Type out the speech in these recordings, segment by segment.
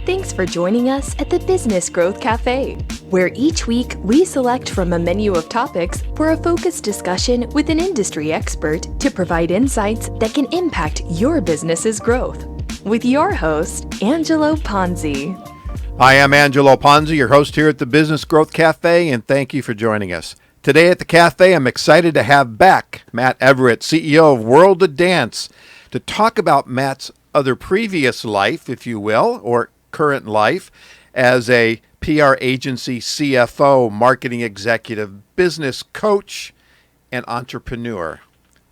Thanks for joining us at the Business Growth Cafe, where each week we select from a menu of topics for a focused discussion with an industry expert to provide insights that can impact your business's growth. With your host, Angelo Ponzi. Hi, I'm Angelo Ponzi, your host here at the Business Growth Cafe, and thank you for joining us. Today at the cafe, I'm excited to have back Matt Everett, CEO of World of Dance, to talk about Matt's other previous life, if you will, or current life as a PR agency CFO, marketing executive, business coach, and entrepreneur.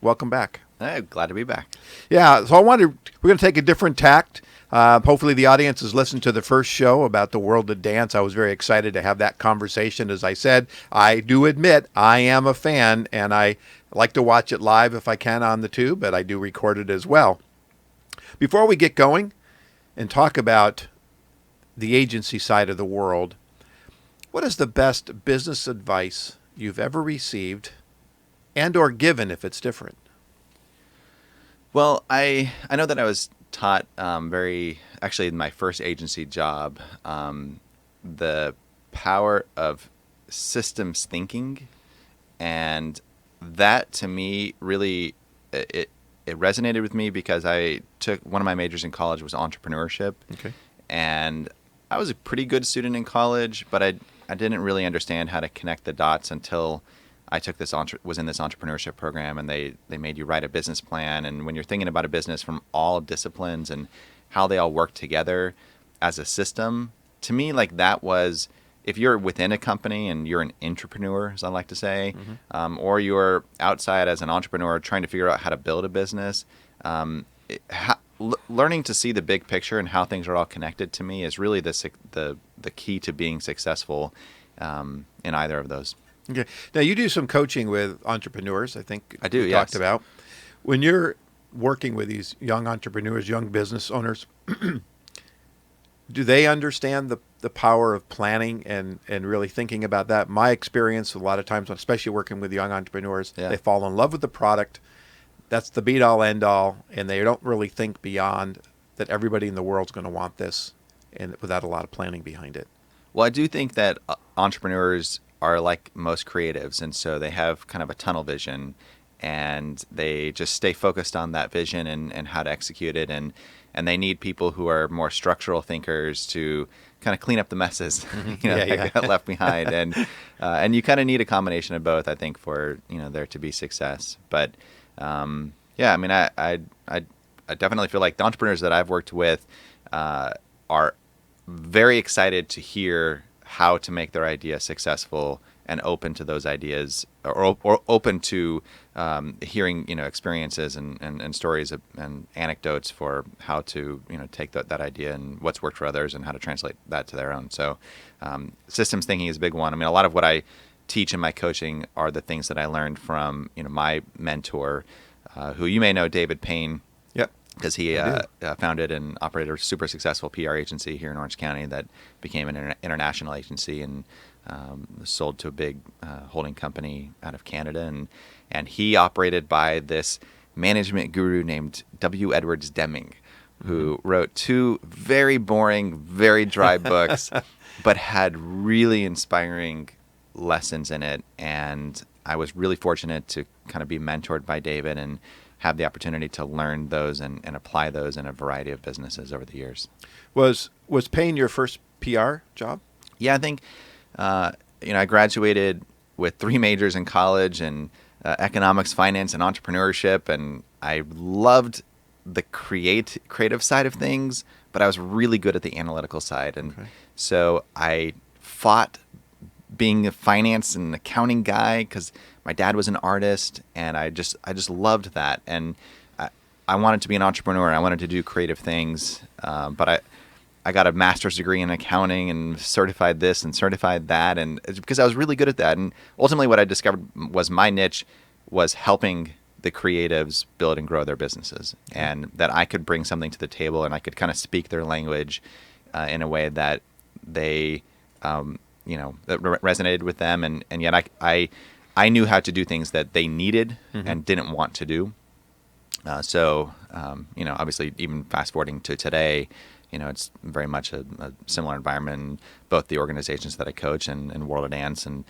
Welcome back. Hey, glad to be back. Yeah, so we're going to take a different tact. Hopefully the audience has listened to the first show about the World of Dance. I was very excited to have that conversation. As I said, I do admit I am a fan, and I like to watch it live if I can on the tube, but I do record it as well. Before we get going and talk about the agency side of the world, what is the best business advice you've ever received and or given if it's different? Well, I know that I was taught actually in my first agency job, the power of systems thinking. And that to me really, it resonated with me because I took one of my majors in college was entrepreneurship. Okay. And I was a pretty good student in college, but I didn't really understand how to connect the dots until I took was in this entrepreneurship program, and they made you write a business plan. And when you're thinking about a business from all disciplines and how they all work together as a system, to me, like that was, if you're within a company and you're an entrepreneur, as I like to say, or you're outside as an entrepreneur trying to figure out how to build a business, learning to see the big picture and how things are all connected to me is really the key to being successful in either of those. Okay. Now you do some coaching with entrepreneurs, I think. I do, we yes. Talked about. When you're working with these young entrepreneurs, young business owners, do they understand the power of planning and really thinking about that? My experience a lot of times, especially working with young entrepreneurs, They fall in love with the product. That's the be-all, end-all, and they don't really think beyond that everybody in the world's going to want this, and without a lot of planning behind it. Well, I do think that entrepreneurs are like most creatives, and so they have kind of a tunnel vision, and they just stay focused on that vision and how to execute it, and they need people who are more structural thinkers to kind of clean up the messes that got left behind, and you kind of need a combination of both, I think, for there to be success. But I mean, I definitely feel like the entrepreneurs that I've worked with are very excited to hear how to make their idea successful and open to those ideas, or open to hearing experiences and stories and anecdotes for how to take that idea and what's worked for others and how to translate that to their own. So systems thinking is a big one. I mean, a lot of what I teach in my coaching are the things that I learned from my mentor, who you may know, David Payne. Yep. Because he founded and operated a super successful PR agency here in Orange County that became an international agency and sold to a big holding company out of Canada. And he operated by this management guru named W. Edwards Deming, who wrote 2 very boring, very dry books, but had really inspiring lessons in it. And I was really fortunate to kind of be mentored by David and have the opportunity to learn those and apply those in a variety of businesses over the years. Was Payne your first PR job? Yeah, I think I graduated with 3 majors in college and economics, finance, and entrepreneurship, and I loved the creative side of things, but I was really good at the analytical side, and so I fought being a finance and accounting guy because my dad was an artist, and I just loved that, and I wanted to be an entrepreneur. I wanted to do creative things, but I got a master's degree in accounting and certified this and certified that, and because I was really good at that. And ultimately, what I discovered was my niche was helping the creatives build and grow their businesses, and that I could bring something to the table, and I could kind of speak their language in a way that they that resonated with them, and yet I knew how to do things that they needed and didn't want to do. So obviously, even fast forwarding to today, it's very much a similar environment in both the organizations that I coach and World of Dance and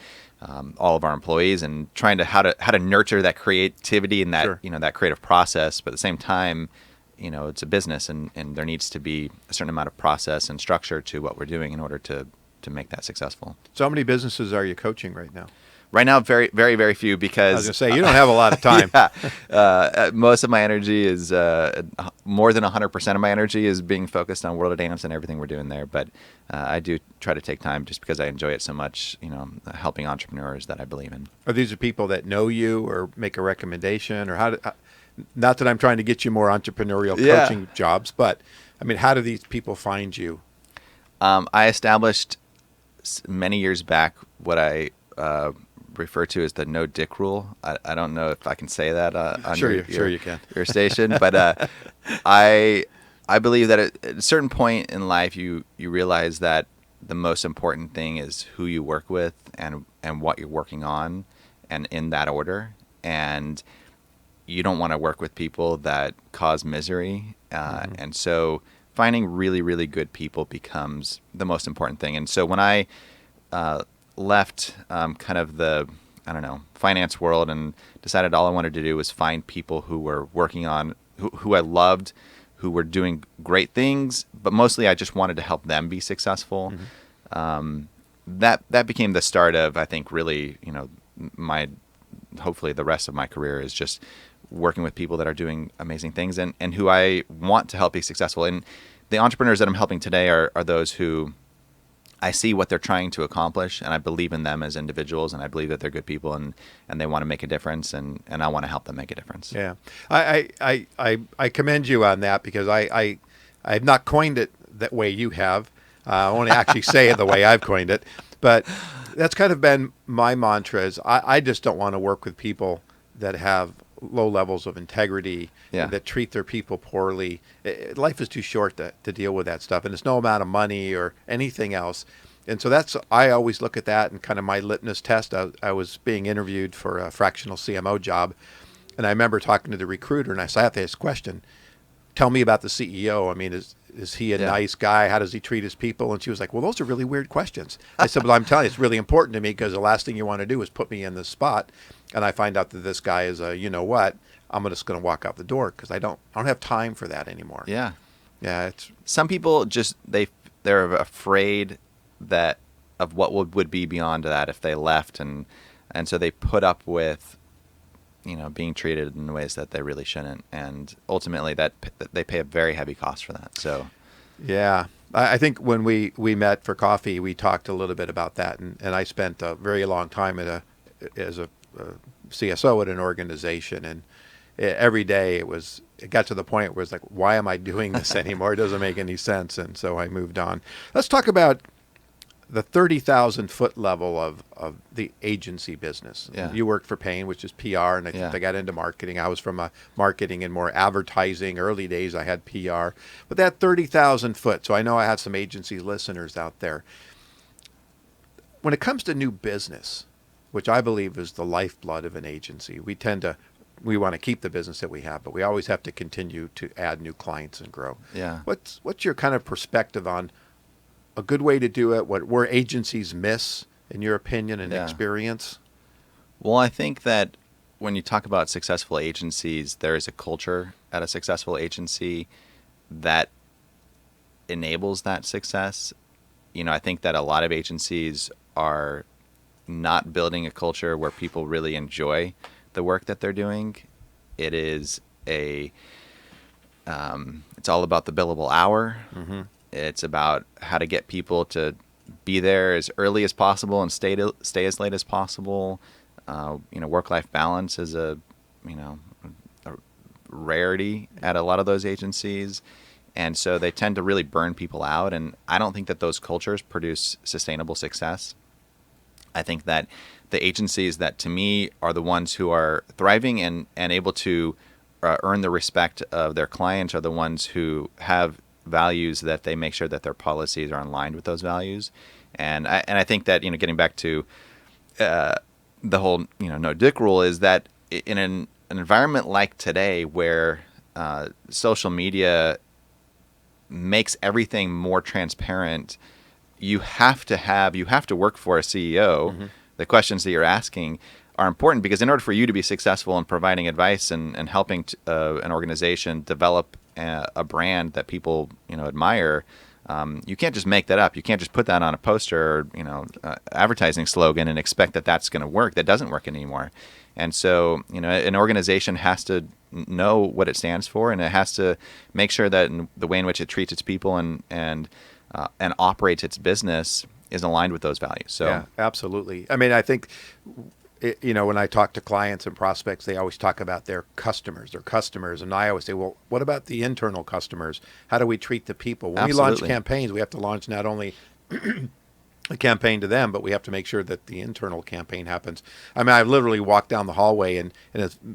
all of our employees, and trying to how to nurture that creativity and that Sure. that creative process, but at the same time, it's a business, and there needs to be a certain amount of process and structure to what we're doing in order to make that successful. So how many businesses are you coaching right now? Right now, very, very, very few, I because was going to say, you don't have a lot of time. most of my energy is more than 100% of my energy is being focused on World of Dance and everything we're doing there. But I do try to take time just because I enjoy it so much, helping entrepreneurs that I believe in. Are these the people that know you or make a recommendation, or not that I'm trying to get you more entrepreneurial Yeah. coaching jobs, but I mean, how do these people find you? I established many years back what I refer to as the no dick rule. I don't know if I can say that on Sure you can. your station, but I believe that at a certain point in life, you realize that the most important thing is who you work with and what you're working on, and in that order. And you don't want to work with people that cause misery, and so finding really, really good people becomes the most important thing. And so when I left kind of the, finance world, and decided all I wanted to do was find people who were working on, who I loved, who were doing great things, but mostly I just wanted to help them be successful. That became the start of, I think, really, hopefully the rest of my career is just working with people that are doing amazing things and who I want to help be successful. And the entrepreneurs that I'm helping today are those who I see what they're trying to accomplish, and I believe in them as individuals, and I believe that they're good people, and they want to make a difference, and I want to help them make a difference. Yeah, I commend you on that, because I've not coined it that way you have. I won't actually say it the way I've coined it, but that's kind of been my mantra. Is I just don't want to work with people that have low levels of integrity, Yeah. that treat their people poorly. Life is too short to deal with that stuff, and it's no amount of money or anything else. And so I always look at that and kind of my litmus test. I was being interviewed for a fractional CMO job, and I remember talking to the recruiter, and I said, I have to ask a question. Tell me about the CEO. I mean, is he a Yeah. nice guy? How does he treat his people? And she was like, well, those are really weird questions. I said, well, I'm telling you, it's really important to me, because the last thing you want to do is put me in this spot, and I find out that this guy is a, you know what, I'm just going to walk out the door, because I don't have time for that anymore. Yeah. Yeah, it's Some people just they're afraid that of what would be beyond that if they left, and so they put up with being treated in ways that they really shouldn't, and ultimately that they pay a very heavy cost for that. So yeah. I think when we met for coffee, we talked a little bit about that, and I spent a very long time as a CSO at an organization, and every day it got to the point where it's like, why am I doing this anymore? It doesn't make any sense, and so I moved on. Let's talk about the 30,000 foot level of the agency business. Yeah. You worked for Payne, which is PR, and I got into marketing. I was from a marketing and more advertising. Early days, I had PR. But that 30,000 foot, so I know I have some agency listeners out there. When it comes to new business, which I believe is the lifeblood of an agency, we want to keep the business that we have, but we always have to continue to add new clients and grow. Yeah. What's your kind of perspective on a good way to do it, where agencies miss, in your opinion and experience? Well, I think that when you talk about successful agencies, there is a culture at a successful agency that enables that success. I think that a lot of agencies are not building a culture where people really enjoy the work that they're doing. It is it's all about the billable hour. Mm-hmm. It's about how to get people to be there as early as possible and stay as late as possible. Work-life balance is a rarity at a lot of those agencies, and so they tend to really burn people out. And I don't think that those cultures produce sustainable success. I think that the agencies that, to me, are the ones who are thriving and able to earn the respect of their clients are the ones who have values that they make sure that their policies are aligned with those values. And I think that, getting back to the whole, no dick rule, is that in an environment like today where social media makes everything more transparent. You have to work for a CEO. The questions that you're asking are important because in order for you to be successful in providing advice and helping an organization develop a brand that people admire, you can't just make that up. You can't just put that on a poster or advertising slogan and expect that that's going to work. That doesn't work anymore. And so an organization has to know what it stands for, and it has to make sure that in the way in which it treats its people and operates its business is aligned with those values. So yeah, absolutely. I mean, I think, when I talk to clients and prospects, they always talk about their customers, and I always say, well, what about the internal customers? How do we treat the people? When Absolutely. we launch campaigns, we have to launch not only a campaign to them, but we have to make sure that the internal campaign happens. I mean, I literally walked down the hallway and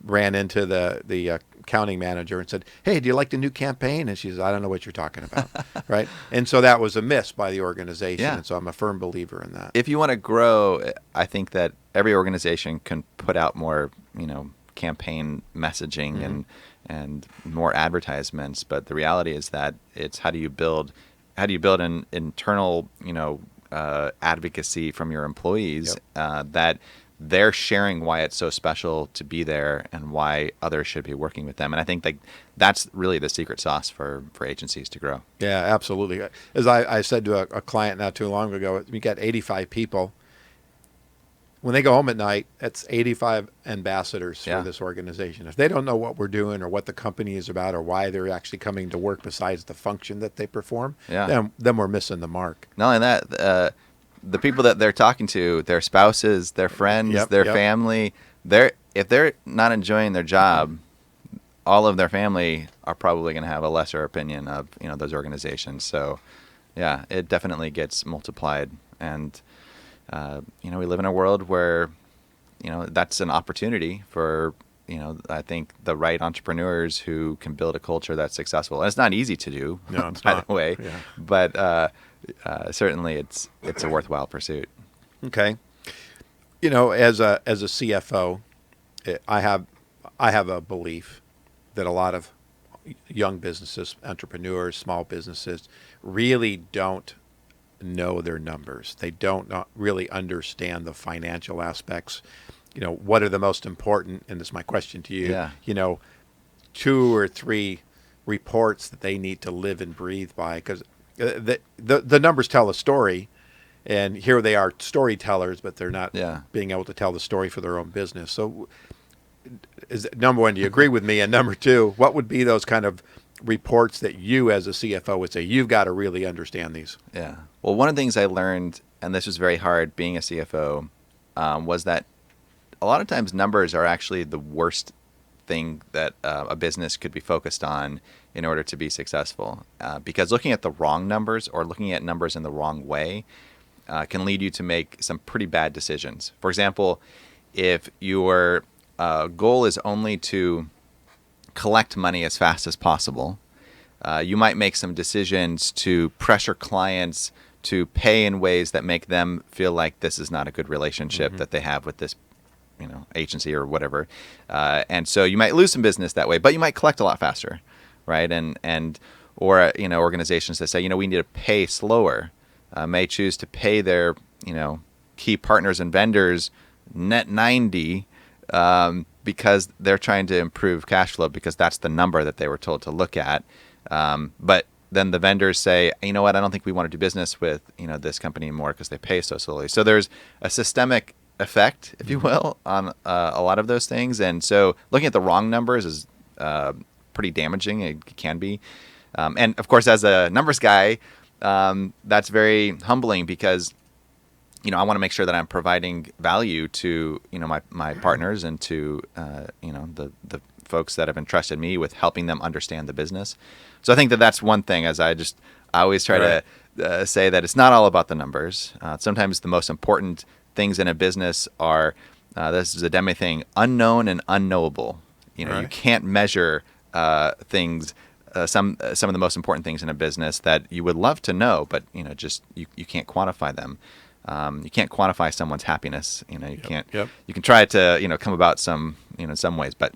ran into the accounting manager and said, "Hey, do you like the new campaign?" And she says, "I don't know what you're talking about." Right? And so that was a miss by the organization. Yeah. And so I'm a firm believer in that. if you want to grow, I think that every organization can put out more, campaign messaging and more advertisements. But the reality is that it's how do you build an internal, advocacy from your employees that they're sharing why it's so special to be there and why others should be working with them. And I think that's really the secret sauce for agencies to grow. Yeah, absolutely. As I said to a client not too long ago, we got 85 people. When they go home at night, that's 85 ambassadors for this organization. If they don't know what we're doing or what the company is about or why they're actually coming to work besides the function that they perform, then we're missing the mark. Not only that, the people that they're talking to, their spouses, their friends, their family, if they're not enjoying their job, all of their family are probably going to have a lesser opinion of those organizations. So, yeah, it definitely gets multiplied. And we live in a world where that's an opportunity for I think the right entrepreneurs who can build a culture that's successful. And it's not easy to do, by the way, but certainly it's a worthwhile pursuit. Okay. As a CFO, I have a belief that a lot of young businesses, entrepreneurs, small businesses really don't know their numbers. They don't not really understand the financial aspects. What are the most important, and this is my question to you, 2 or 3 reports that they need to live and breathe by, because the numbers tell a story, and here they are storytellers, but they're not being able to tell the story for their own business. So number one, do you agree with me? And number two, what would be those kind of reports that you as a CFO would say, you've got to really understand these? Yeah. Well, one of the things I learned, and this was very hard being a CFO, was that a lot of times numbers are actually the worst thing that a business could be focused on in order to be successful. Because looking at the wrong numbers or looking at numbers in the wrong way can lead you to make some pretty bad decisions. For example, if your goal is only to collect money as fast as possible, you might make some decisions to pressure clients to pay in ways that make them feel like this is not a good relationship that they have with this agency or whatever. And so you might lose some business that way, but you might collect a lot faster, right? Or organizations that say, we need to pay slower, may choose to pay their, key partners and vendors net 90 because they're trying to improve cash flow because that's the number that they were told to look at. But then the vendors say, I don't think we want to do business with, this company anymore because they pay so slowly. So there's a systemic effect, if you will, on a lot of those things. And so looking at the wrong numbers is pretty damaging. It can be. And of course, as a numbers guy, that's very humbling because, I want to make sure that I'm providing value to, my partners and to, the folks that have entrusted me with helping them understand the business. So I think that that's one thing, as I always try to say that it's not all about the numbers. Sometimes the most important things in a business are, this is a Demi thing, unknown and unknowable. You can't measure things, some of the most important things in a business that you would love to know, but you can't quantify them. You can't quantify someone's happiness. You can't. You can try to come about some some ways, but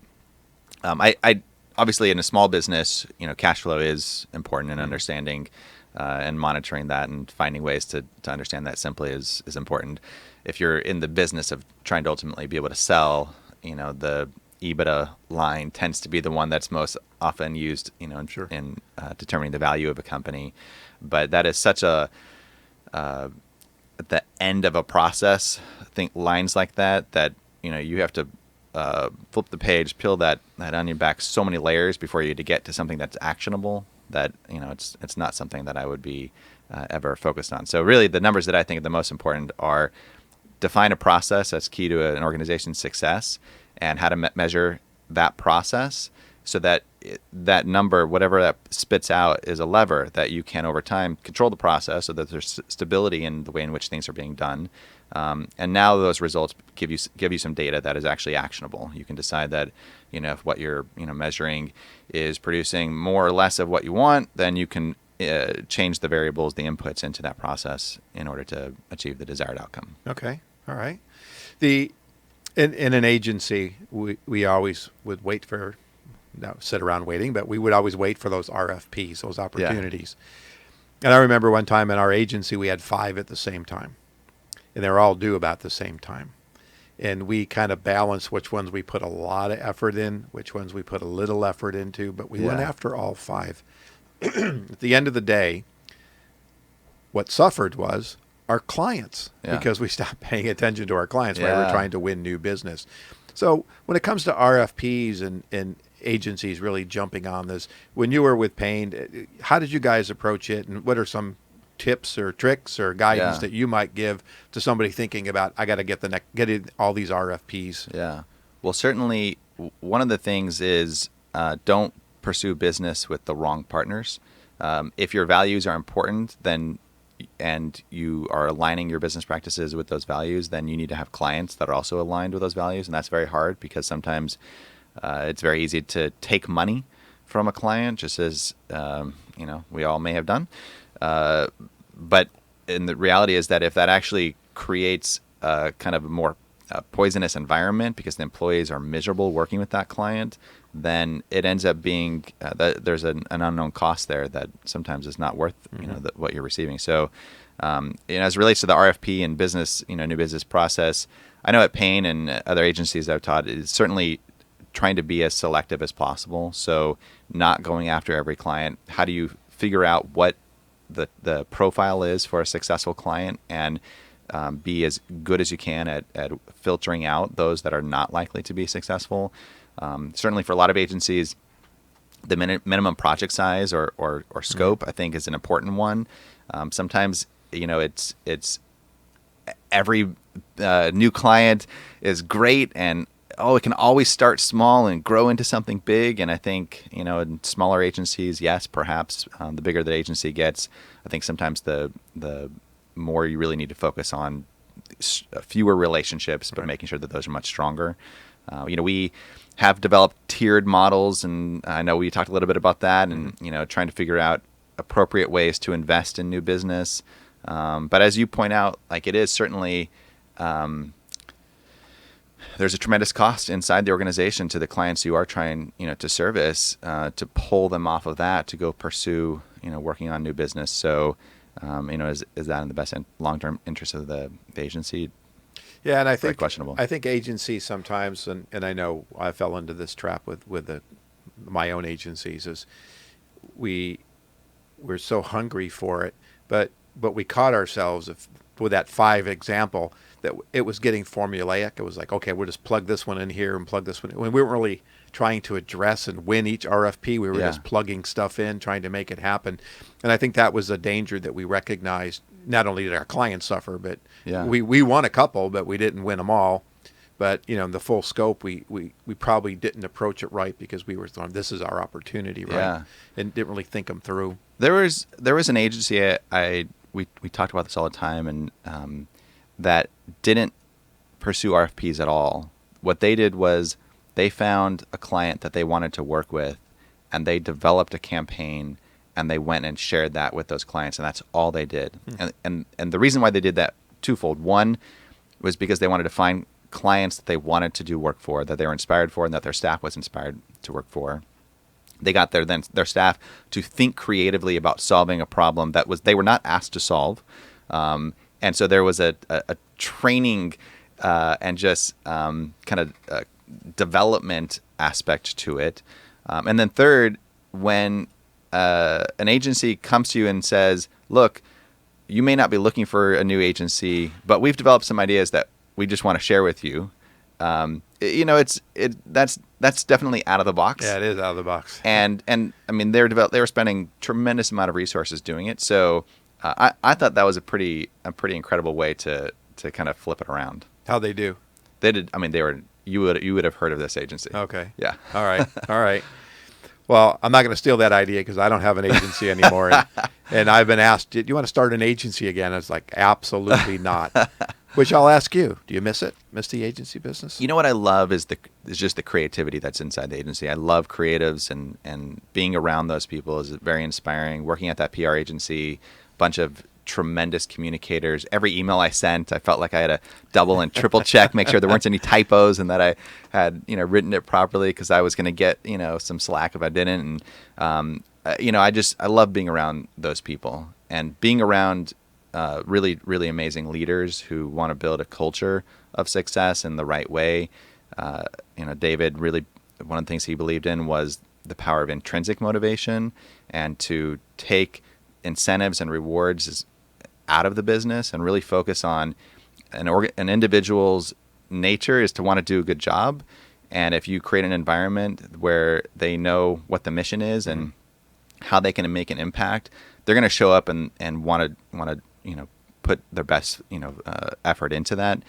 I obviously in a small business, cash flow is important, and understanding and monitoring that and finding ways to understand that simply is important. If you're in the business of trying to ultimately be able to sell, the EBITDA line tends to be the one that's most often used, Sure. in determining the value of a company. But that is such a at the end of a process. I think lines like that you have to flip the page, peel that onion back so many layers before you to get to something that's actionable. That it's not something that I would be ever focused on. So really, the numbers that I think are the most important are define a process that's key to an organization's success, and how to measure that process so that that number, whatever that spits out, is a lever that you can over time control the process so that there's stability in the way in which things are being done. And now those results give you some data that is actually actionable. You can decide that if what you're measuring is producing more or less of what you want, then you can change the variables, the inputs into that process in order to achieve the desired outcome. Okay. All right. In an agency, we always would wait for, not sit around waiting, but we would always wait for those RFPs, those opportunities. Yeah. And I remember one time in our agency, we had 5 at the same time, and they were all due about the same time. And we kind of balanced which ones we put a lot of effort in, which ones we put a little effort into, but we went after all 5. At the end of the day, what suffered was our clients, because we stopped paying attention to our clients while we were trying to win new business. So when it comes to RFPs and agencies really jumping on this, when you were with Payne, how did you guys approach it, and what are some tips or tricks or guidance that you might give to somebody thinking about, I got to get all these RFPs? Yeah. Well, certainly one of the things is don't pursue business with the wrong partners. If your values are important, and you are aligning your business practices with those values, then you need to have clients that are also aligned with those values. And that's very hard because sometimes it's very easy to take money from a client, just as we all may have done. But in the reality is that if that actually creates a kind of a more poisonous environment because the employees are miserable working with that client, then it ends up being there's an unknown cost there that sometimes is not worth what you're receiving. So as it relates to the RFP and business, new business process, I know at Payne and other agencies I've taught, it's certainly trying to be as selective as possible. So not going after every client. How do you figure out what the profile is for a successful client, and be as good as you can at filtering out those that are not likely to be successful. Certainly for a lot of agencies, the minimum project size or scope, I think, is an important one. Sometimes, it's every new client is great, and it can always start small and grow into something big. And I think, in smaller agencies, yes, perhaps the bigger the agency gets, I think sometimes the more you really need to focus on fewer relationships, but making sure that those are much stronger. We have developed tiered models, and I know we talked a little bit about that, and trying to figure out appropriate ways to invest in new business. But as you point out, it is certainly there's a tremendous cost inside the organization to the clients you are trying to service, to pull them off of that to go pursue working on new business. So is that in the best long-term interest of the agency? Yeah, and I think very questionable. I think agencies sometimes, and I know I fell into this trap with my own agencies, is we're so hungry for it, but we caught ourselves with that 5 example that it was getting formulaic. It was like, okay, we'll just plug this one in here and plug this one in. When we weren't really trying to address and win each RFP, we were just plugging stuff in, trying to make it happen. And I think that was a danger that we recognized. Not only did our clients suffer, but we won a couple, but we didn't win them all. But the full scope, we probably didn't approach it right because we were thinking, this is our opportunity, right? And didn't really think them through. There was an agency we talked about this all the time, and that didn't pursue RFPs at all. What they did was they found a client that they wanted to work with, and they developed a campaign, and they went and shared that with those clients, and that's all they did. And the reason why they did that, twofold. One was because they wanted to find clients that they wanted to do work for, that they were inspired for, and that their staff was inspired to work for. They got their staff to think creatively about solving a problem that they were not asked to solve, and so there was a training and just kind of development aspect to it. And then third, when an agency comes to you and says, "Look, you may not be looking for a new agency, but we've developed some ideas that we just want to share with you." That's definitely out of the box. Yeah, it is out of the box. And I mean, they were spending tremendous amount of resources doing it. So I thought that was a pretty incredible way to kind of flip it around. How'd they do? They did. I mean, you would have heard of this agency. Okay. Yeah. All right. All right. Well, I'm not going to steal that idea because I don't have an agency anymore. And I've been asked, "Do you want to start an agency again?" I was like, absolutely not. Which I'll ask you. Do you miss it? Miss the agency business? You know what I love is just the creativity that's inside the agency. I love creatives, and being around those people is very inspiring. Working at that PR agency, bunch of tremendous communicators. Every email I sent, I felt like I had to double and triple check, make sure there weren't any typos, and that I had written it properly, because I was going to get some slack if I didn't. And I love being around those people, and being around really, really amazing leaders who want to build a culture of success in the right way. David, really, one of the things he believed in was the power of intrinsic motivation, and to take incentives and rewards out of the business and really focus on an individual's nature is to want to do a good job. And if you create an environment where they know what the mission is and how they can make an impact, they're going to show up and want to put their best effort into that,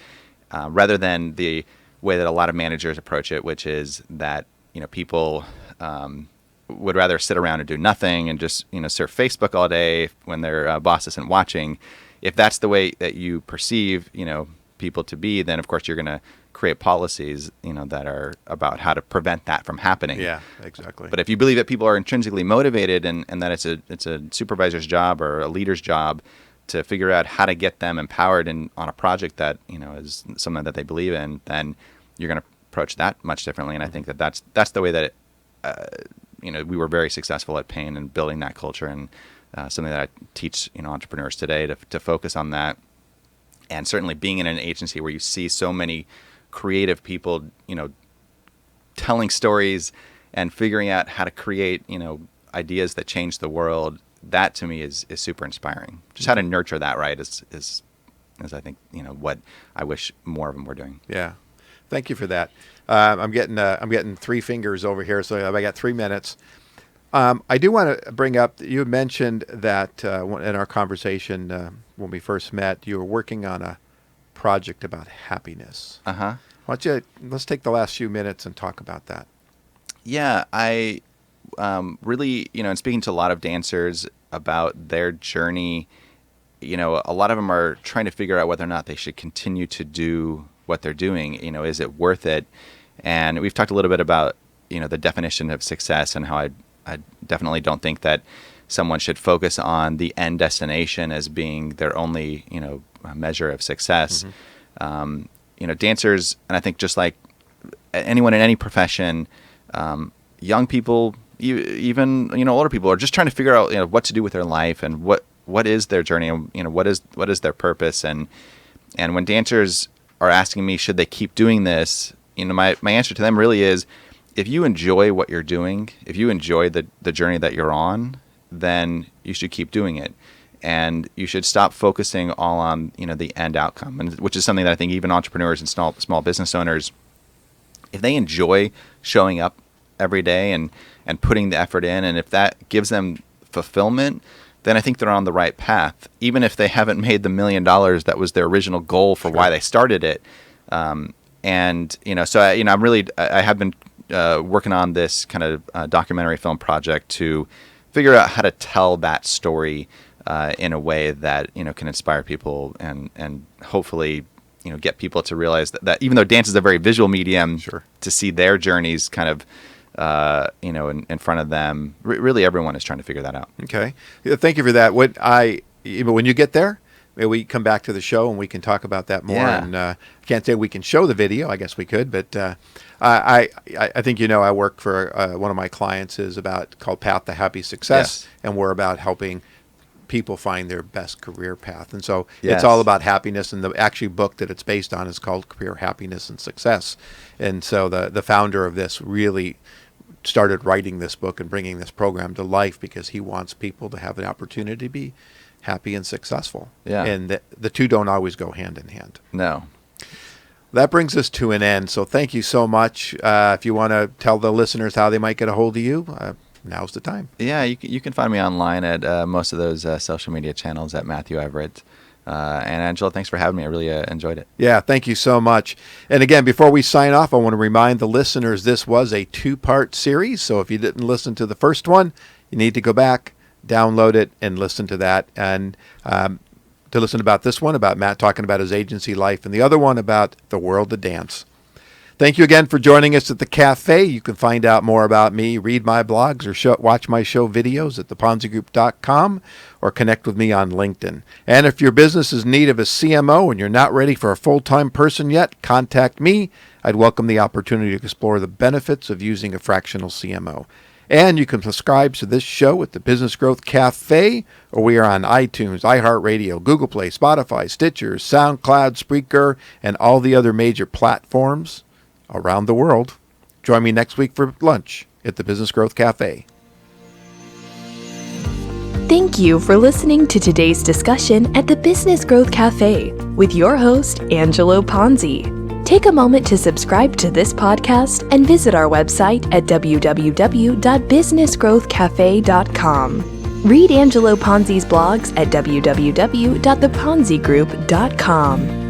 rather than the way that a lot of managers approach it, which is that people would rather sit around and do nothing and just surf Facebook all day when their boss isn't watching. If that's the way that you perceive people to be, then of course you're going to create policies that are about how to prevent that from happening. Yeah, exactly. But if you believe that people are intrinsically motivated, and that it's a supervisor's job or a leader's job to figure out how to get them empowered on a project that is something that they believe in, then you're going to approach that much differently. And I think that's the way that we were very successful at Payne in building that culture, and something that I teach entrepreneurs today to focus on that. And certainly being in an agency where you see so many creative people telling stories and figuring out how to create ideas that change the world, that to me is super inspiring. Just how to nurture that right is I think what I wish more of them were doing. Yeah, thank you for that. I'm getting three fingers over here, so I got 3 minutes. I do want to bring up, you mentioned that in our conversation when we first met, you were working on a project about happiness. Uh-huh. Let's take the last few minutes and talk about that. Yeah, I really, in speaking to a lot of dancers about their journey, a lot of them are trying to figure out whether or not they should continue to do what they're doing. Is it worth it? And we've talked a little bit about, the definition of success, and how I definitely don't think that someone should focus on the end destination as being their only, measure of success. Mm-hmm. Dancers, and I think just like anyone in any profession, young people, even older people, are just trying to figure out what to do with their life, and what is their journey, and what is their purpose. And when dancers are asking me, should they keep doing this, my answer to them really is, if you enjoy what you're doing, if you enjoy the journey that you're on, then you should keep doing it. And you should stop focusing all on the end outcome, and which is something that I think even entrepreneurs and small business owners, if they enjoy showing up every day and putting the effort in, and if that gives them fulfillment, then I think they're on the right path, even if they haven't made the $1 million that was their original goal for why they started it. So I have been working on this kind of documentary film project to figure out how to tell that story in a way that can inspire people, and hopefully get people to realize that even though dance is a very visual medium, to see their journeys kind of in front of them. Really, everyone is trying to figure that out. Okay, thank you for that. When you get there, maybe we come back to the show and we can talk about that more. Yeah. And I can't say we can show the video. I guess we could, but I think I work for one of my clients called Path to Happy Success, Yes. and we're about helping people find their best career path. And so Yes. it's all about happiness. And the actual book that it's based on is called Career Happiness and Success. And so the founder of this really started writing this book and bringing this program to life because he wants people to have an opportunity to be happy and successful. Yeah. And the two don't always go hand in hand. No. That brings us to an end. So thank you so much. If you want to tell the listeners how they might get a hold of you, now's the time. Yeah, you can find me online at most of those social media channels at Matthew Everett. And Angela, thanks for having me. I really enjoyed it. Yeah, thank you so much. And again, before we sign off, I want to remind the listeners this was a 2-part series. So if you didn't listen to the first one, you need to go back, download it, and listen to that. And to listen about this one, about Matt talking about his agency life, and the other one about the world of dance. Thank you again for joining us at the cafe. You can find out more about me, read my blogs, or watch my show videos at theponzigroup.com, or connect with me on LinkedIn. And if your business is in need of a CMO and you're not ready for a full-time person yet, contact me. I'd welcome the opportunity to explore the benefits of using a fractional CMO. And you can subscribe to this show at the Business Growth Cafe, or we are on iTunes, iHeartRadio, Google Play, Spotify, Stitcher, SoundCloud, Spreaker, and all the other major platforms around the world. Join me next week for lunch at the Business Growth Cafe. Thank you for listening to today's discussion at the Business Growth Cafe with your host, Angelo Ponzi. Take a moment to subscribe to this podcast and visit our website at www.businessgrowthcafe.com. Read Angelo Ponzi's blogs at www.theponzigroup.com.